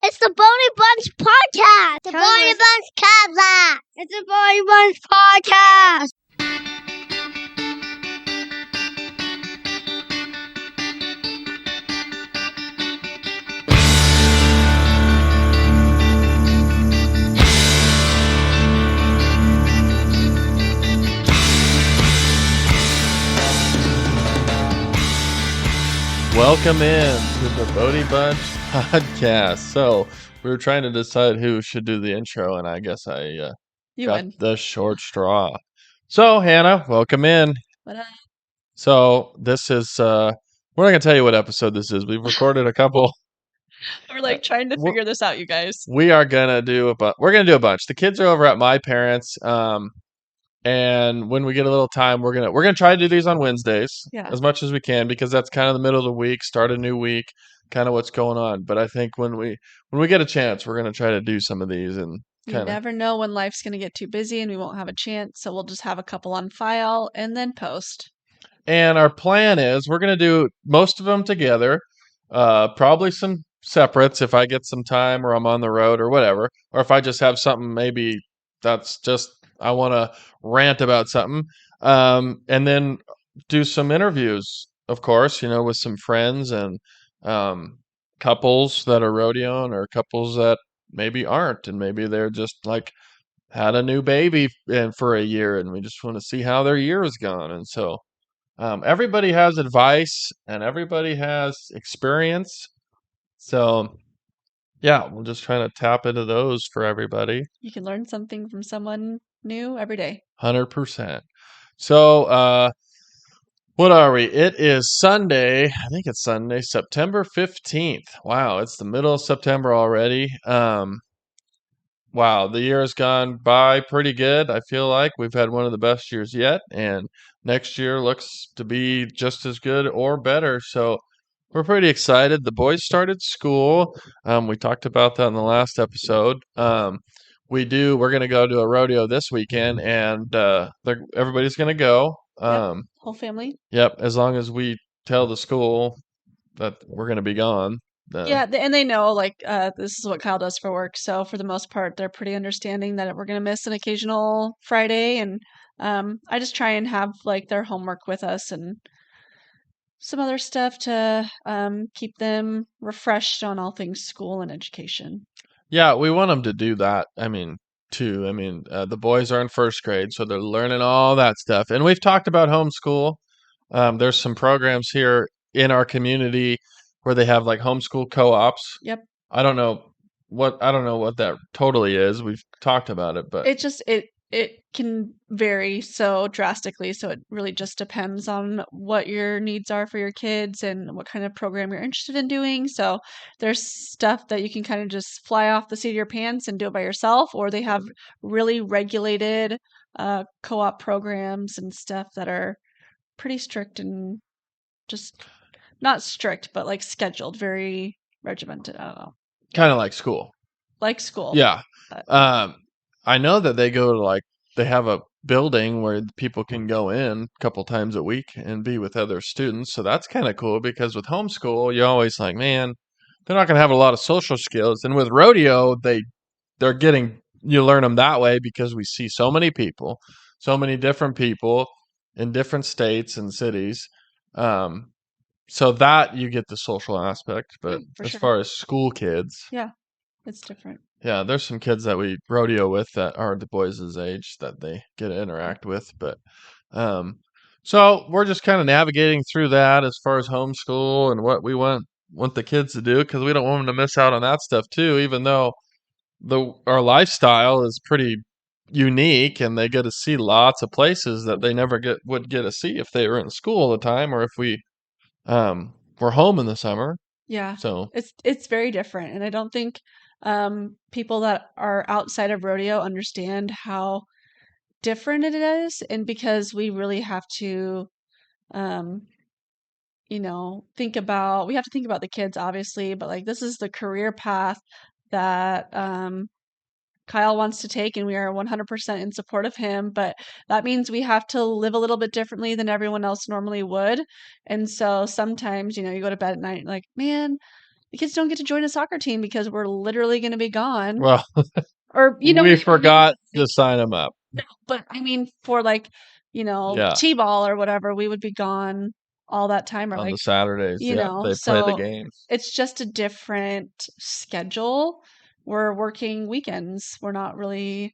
It's the Bode Bunch Podcast. The Bode Bunch Podcast. It's the Bode Bunch Podcast. Welcome in to the Bode Bunch Podcast. So we were trying to decide who should do the intro, and I guess I got the short straw. So Hannah, welcome in. What up? So this is we're not gonna tell you what episode this is. We've recorded a couple. We're trying to figure this out, you guys. We are gonna do we're gonna do a bunch. The kids are over at my parents'. And when we get a little time, we're gonna try to do these on Wednesdays as much as we can, because that's kind of the middle of the week, start a new week, kind of what's going on. But I think when we get a chance, we're gonna try to do some of these. And you never know when life's gonna get too busy and we won't have a chance, so we'll just have a couple on file and then post. And our plan is we're gonna do most of them together, probably some separates if I get some time or I'm on the road or whatever, or if I just have something maybe that's just I want to rant about something, and then do some interviews, of course, with some friends and couples that are rodeoing or couples that maybe aren't, and maybe they're just like had a new baby for a year, and we just want to see how their year has gone. And so everybody has advice and everybody has experience. So yeah, we'll just try to tap into those for everybody. You can learn something from someone new every day. 100%. So, what are we? It is Sunday. I think it's Sunday, September 15th. Wow, it's the middle of September already. Wow, the year has gone by pretty good. I feel like we've had one of the best years yet, and next year looks to be just as good or better. So, we're pretty excited. The boys started school. We talked about that in the last episode. We're going to go to a rodeo this weekend, and everybody's going to go. Whole family. Yep, as long as we tell the school that we're going to be gone. And they know, this is what Kyle does for work. So for the most part, they're pretty understanding that we're going to miss an occasional Friday. And I just try and have their homework with us and some other stuff to keep them refreshed on all things school and education. Yeah, we want them to do that. The boys are in first grade, so they're learning all that stuff. And we've talked about homeschool. There's some programs here in our community where they have homeschool co-ops. Yep. I don't know what that totally is. We've talked about it, but it can vary so drastically. So it really just depends on what your needs are for your kids and what kind of program you're interested in doing. So there's stuff that you can kind of just fly off the seat of your pants and do it by yourself, or they have really regulated co-op programs and stuff that are pretty strict and just not strict, but scheduled, very regimented. I don't know. Kind of like school. Like school. Yeah. I know that they go to they have a building where people can go in a couple times a week and be with other students. So that's kind of cool, because with homeschool, you're always like, man, they're not going to have a lot of social skills. And with rodeo, you learn them that way, because we see so many people, so many different people in different states and cities. So that you get the social aspect. But as far as school kids. Yeah, it's different. Yeah, there's some kids that we rodeo with that are the boys' age that they get to interact with. But so we're just kind of navigating through that as far as homeschool and what we want the kids to do, because we don't want them to miss out on that stuff too, even though our lifestyle is pretty unique and they get to see lots of places that they never would get to see if they were in school all the time, or if we were home in the summer. Yeah. So it's very different. And I don't think people that are outside of rodeo understand how different it is, and because we really have to think about the kids, obviously, but this is the career path that Kyle wants to take, and we are 100% in support of him, but that means we have to live a little bit differently than everyone else normally would. And so sometimes, you go to bed at night like, man, the kids don't get to join a soccer team because we're literally going to be gone. Well, or we forgot to sign them up. But I mean, for like, Yeah. T-ball or whatever, we would be gone all that time, or On like, the Saturdays, you know, they play the games. it's just a different schedule. We're working weekends. We're not really,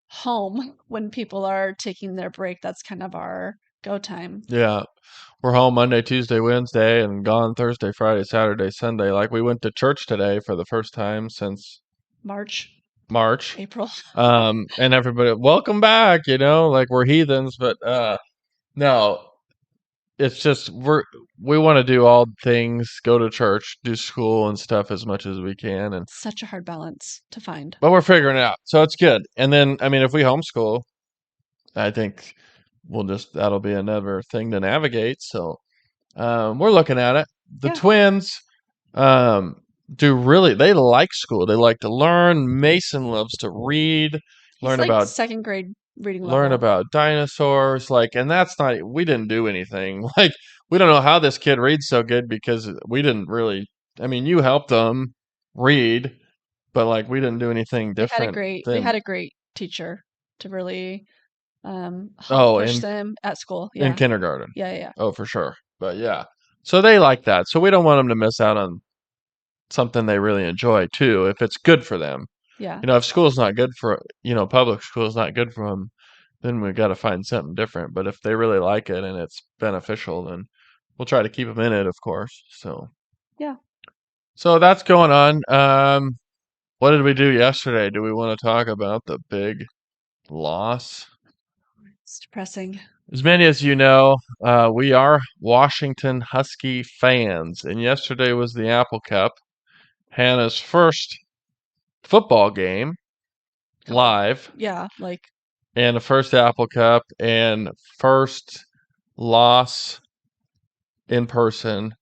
home when people are taking their break. That's kind of our go time. Yeah. We're home Monday, Tuesday, Wednesday, and gone Thursday, Friday, Saturday, Sunday. Like we went to church today for the first time since March, April. April. And everybody, welcome back, like we're heathens, but no, it's just we want to do all things, go to church, do school and stuff as much as we can, and Such a hard balance to find. but we're figuring it out, so it's good. And then, I mean, if we homeschool, I think that'll be another thing to navigate. So we're looking at it. The twins they like school. They like to learn. Mason loves to read, He's like second grade reading level. learn about dinosaurs. And that's not, we didn't do anything. We don't know how this kid reads so good because we didn't really, I mean, you helped them read, but we didn't do anything different. They had a great teacher to really push them at school. Yeah. In kindergarten. Yeah. Oh, for sure. But yeah. So they like that. So we don't want them to miss out on something they really enjoy too, if it's good for them. Yeah. If school's not good for, public school's not good for them, then we got to find something different. But if they really like it and it's beneficial, then we'll try to keep them in it, of course. So yeah. So that's going on. What did we do yesterday? Do we want to talk about the big loss? It's depressing. As many as you know, we are Washington Husky fans, and yesterday was the Apple Cup, Hannah's first football game live. Yeah, and the first Apple Cup and first loss in person.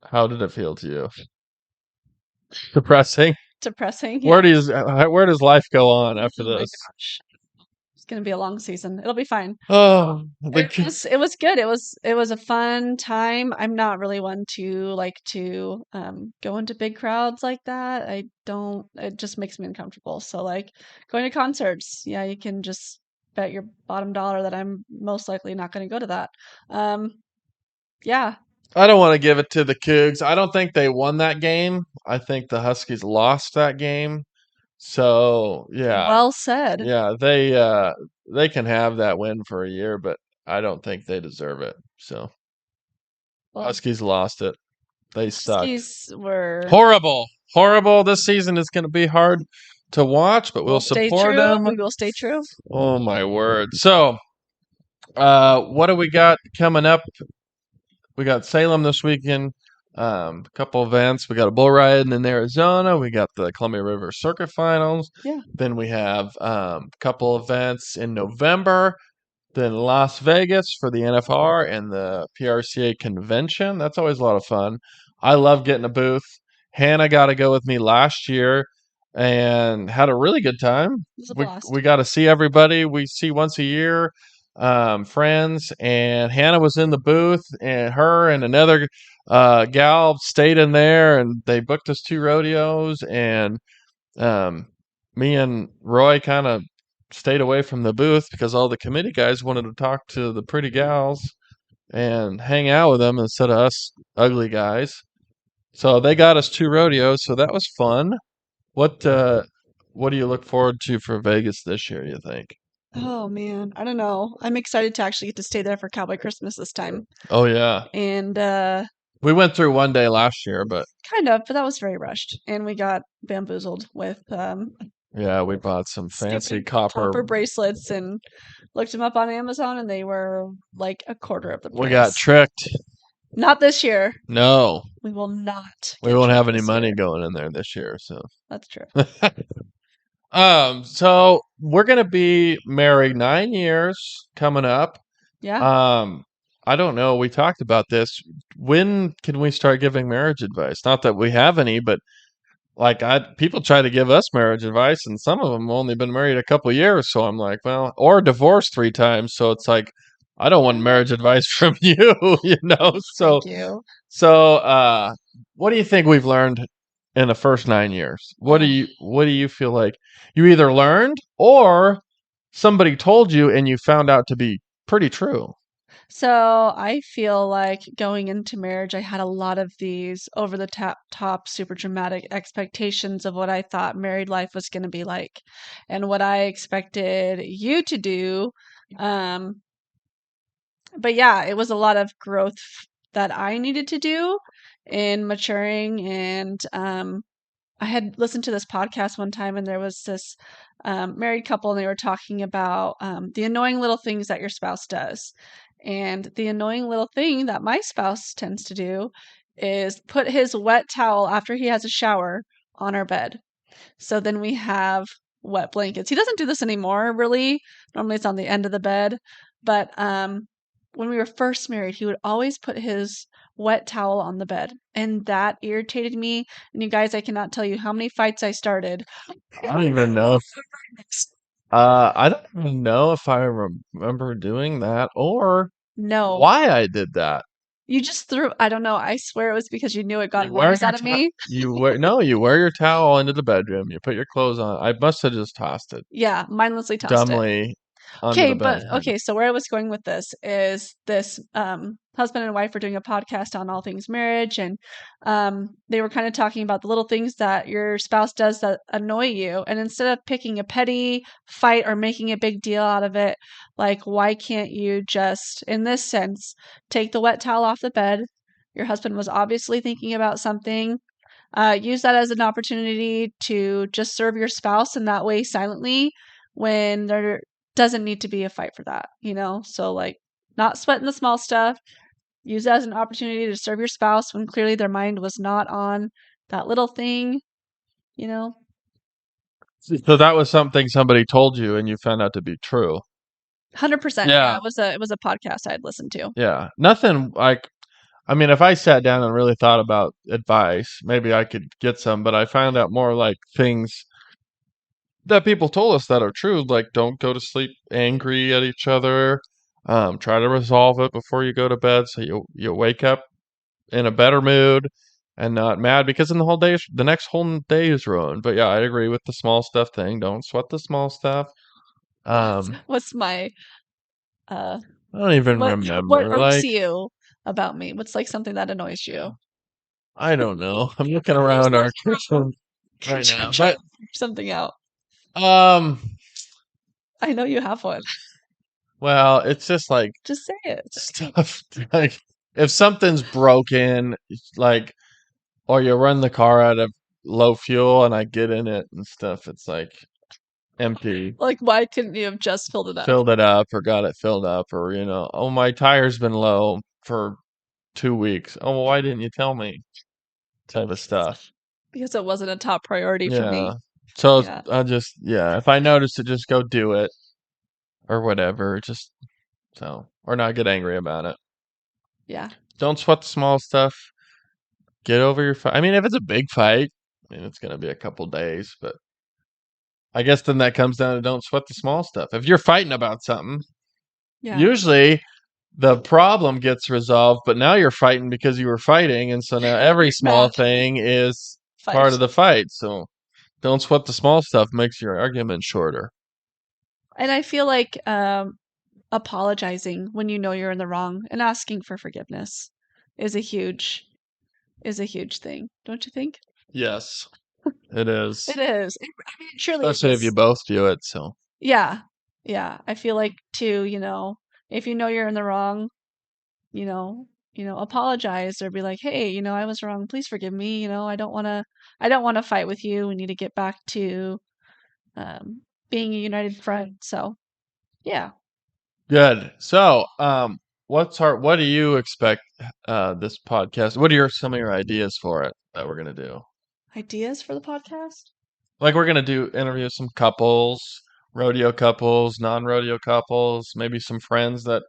How did it feel to you? Depressing. Yeah. Where does life go on after this? My gosh. It's gonna be a long season. It'll be fine. Oh, it was good. It was a fun time. I'm not really one to like to go into big crowds like that. It just makes me uncomfortable. So going to concerts, yeah, you can just bet your bottom dollar that I'm most likely not going to go to that. Yeah. I don't want to give it to the Cougs. I don't think they won that game. I think the Huskies lost that game. So yeah. Well said. Yeah, they can have that win for a year, but I don't think they deserve it. So Huskies lost it. They sucked. Huskies were horrible. This season is going to be hard to watch, but we'll support them. We will stay true. Oh my word! So, what do we got coming up? We got Salem this weekend. A couple events. We got a bull riding in Arizona. We got the Columbia River Circuit Finals. Yeah. Then we have a couple events in November. Then Las Vegas for the NFR and the PRCA convention. That's always a lot of fun. I love getting a booth. Hannah got to go with me last year and had a really good time. We got to see everybody we see once a year. Friends, and Hannah was in the booth, and her and another gal stayed in there, and they booked us 2 rodeos, and me and Roy kind of stayed away from the booth because all the committee guys wanted to talk to the pretty gals and hang out with them instead of us ugly guys. So they got us 2 rodeos, so that was fun. What do you look forward to for Vegas this year, you think? Oh man, I don't know. I'm excited to actually get to stay there for Cowboy Christmas this time. Oh yeah. And we went through one day last year, but that was very rushed, and we got bamboozled with yeah, we bought some fancy copper bracelets and looked them up on Amazon, and they were like a quarter of the price. We got tricked. Not this year. No. We will not. We won't have any money going in there this year, so. That's true. So we're gonna be married 9 years coming up. Yeah. I don't know. We talked about this. When can we start giving marriage advice? Not that we have any, but people try to give us marriage advice, and some of them only been married a couple years. So I'm like, well, or divorced 3 times. So it's like, I don't want marriage advice from you, So, Thank you. what do you think we've learned in the first 9 years? What do you feel like you either learned or somebody told you and you found out to be pretty true? So I feel like going into marriage, I had a lot of these over the top, super dramatic expectations of what I thought married life was going to be like and what I expected you to do. Um, but yeah, it was a lot of growth that I needed to do in maturing. And I had listened to this podcast one time, and there was this married couple, and they were talking about the annoying little things that your spouse does. And the annoying little thing that my spouse tends to do is put his wet towel after he has a shower on our bed. So then we have wet blankets. He doesn't do this anymore, really. Normally it's on the end of the bed. But when we were first married, he would always put his wet towel on the bed. And that irritated me. And you guys, I cannot tell you how many fights I started. I don't even know if I don't even know if I remember doing that or No. why I did that. You just threw, I don't know. I swear it was because you knew it got You wear worse your out of me. you wear your towel into the bedroom. You put your clothes on. I must have just tossed it Yeah, mindlessly tossed it. dumbly under Okay, the but bed. okay, so where I was going with this is this husband and wife were doing a podcast on all things marriage, and they were kind of talking about the little things that your spouse does that annoy you. And instead of picking a petty fight or making a big deal out of it, like, why can't you just, in this sense, take the wet towel off the bed? Your husband was obviously thinking about something. Use that as an opportunity to just serve your spouse in that way silently when there doesn't need to be a fight for that, you know? So, like, not sweating the small stuff. Use that as an opportunity to serve your spouse when clearly their mind was not on that little thing, you know? So that was something somebody told you and you found out to be true. 100%. Yeah. It was a podcast I'd listened to. Yeah. Nothing like I mean, if I sat down and really thought about advice, maybe I could get some, but I found out more like things that people told us that are true, like don't go to sleep angry at each other. Try to resolve it before you go to bed so you wake up in a better mood and not mad because then the next whole day is ruined. But yeah, I agree with the small stuff thing. Don't sweat the small stuff. What's my uh I don't even what remember. irks Like, you about me? What's like something that annoys you? I don't know. I'm looking around our kitchen right now. But Something out. um I know you have one. well, it's just like Just say it. stuff like if something's broken, it's like or you run the car out of low fuel and I get in it and stuff, it's like empty. Like, why couldn't you have just filled it up? Filled it up or got it filled up or oh my tire's been low for 2 weeks. Oh well, why didn't you tell me? Type of stuff. Because it wasn't a top priority for me. Yeah. So Yeah. if I notice it, just go do it or whatever. Just or not get angry about it. Yeah. Don't sweat the small stuff. Get over your fight. I mean, if it's a big fight, I mean, it's going to be a couple days, but I guess then that comes down to don't sweat the small stuff. If you're fighting about something, Yeah. usually the problem gets resolved, but now you're fighting because you were fighting, and so now every small thing is part of the fight. So don't sweat the small stuff, makes your argument shorter. And I feel like apologizing when you know you're in the wrong and asking for forgiveness is a huge thing, don't you think? Yes, it is. It is. I mean, surely Especially if you both do it. So yeah. Yeah. I feel like too, if you know you're in the wrong, you know, apologize or be like, "Hey, I was wrong. Please forgive me. I don't want to fight with you. We need to get back to being a united front." So, yeah. good. So, what do you expect this podcast? What are some of your ideas for it that we're gonna do? Ideas for the podcast? Like we're gonna interview some couples, rodeo couples, non-rodeo couples, maybe some friends that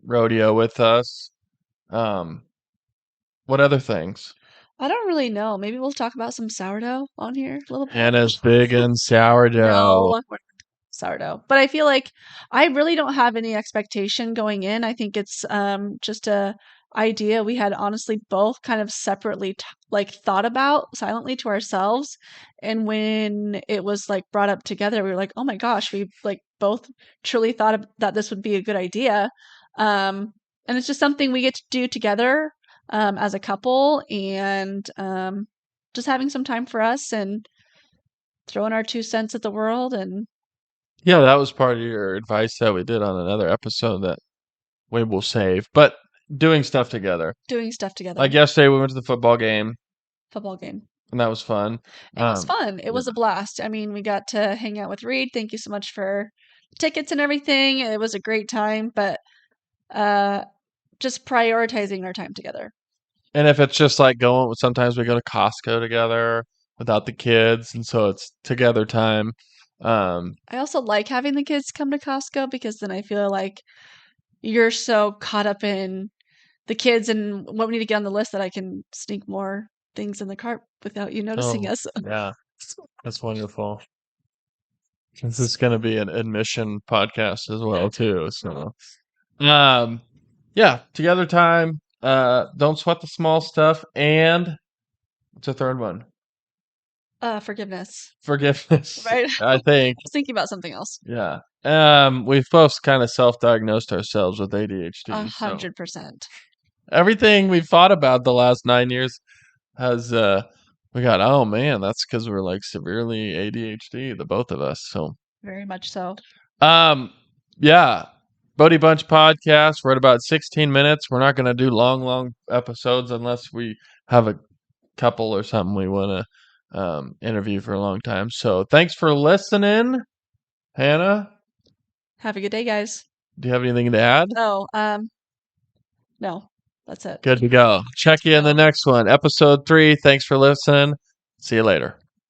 rodeo with us. Um, what other things? I don't really know. Maybe we'll talk about some sourdough on here a little bit. Hannah's big in sourdough. No, sourdough. But I feel like I really don't have any expectation going in. I think it's just a idea we had honestly both kind of separately like thought about silently to ourselves. And when it was like brought up together, we were like, oh my gosh, we like both truly thought that this would be a good idea. And it's just something we get to do together as a couple, and just having some time for us and throwing our 2 cents at the world. And Yeah, that was part of your advice that we did on another episode that we will save. But doing stuff together. doing stuff together. Like yesterday, we went to the football game, Football game. and that was fun. It was fun. It was a blast. I mean, we got to hang out with Reed. Thank you so much for tickets and everything. It was a great time, but just prioritizing our time together. And if it's just like going, sometimes we go to Costco together without the kids, and so it's together time. I also like having the kids come to Costco because then I feel like you're so caught up in the kids and what we need to get on the list that I can sneak more things in the cart without you noticing us. Yeah, that's wonderful. This is going to be an admission podcast as well too. So, yeah, together time. Don't sweat the small stuff. And what's the third one? Forgiveness. Forgiveness. Right? I think. I was thinking about something else. Yeah. We've both kind of self-diagnosed ourselves with ADHD. 100%. Everything we've thought about the last 9 years has we got, oh man, that's because we're like severely ADHD, the both of us. So very much so. Yeah. Bodie Bunch podcast. We're at about 16 minutes. We're not going to do long episodes unless we have a couple or something we want to interview for a long time. So thanks for listening, Hannah. Have a good day, guys. Do you have anything to add? Oh, no, that's it. Good to go. Check you in the next one. Episode 3. Thanks for listening. See you later.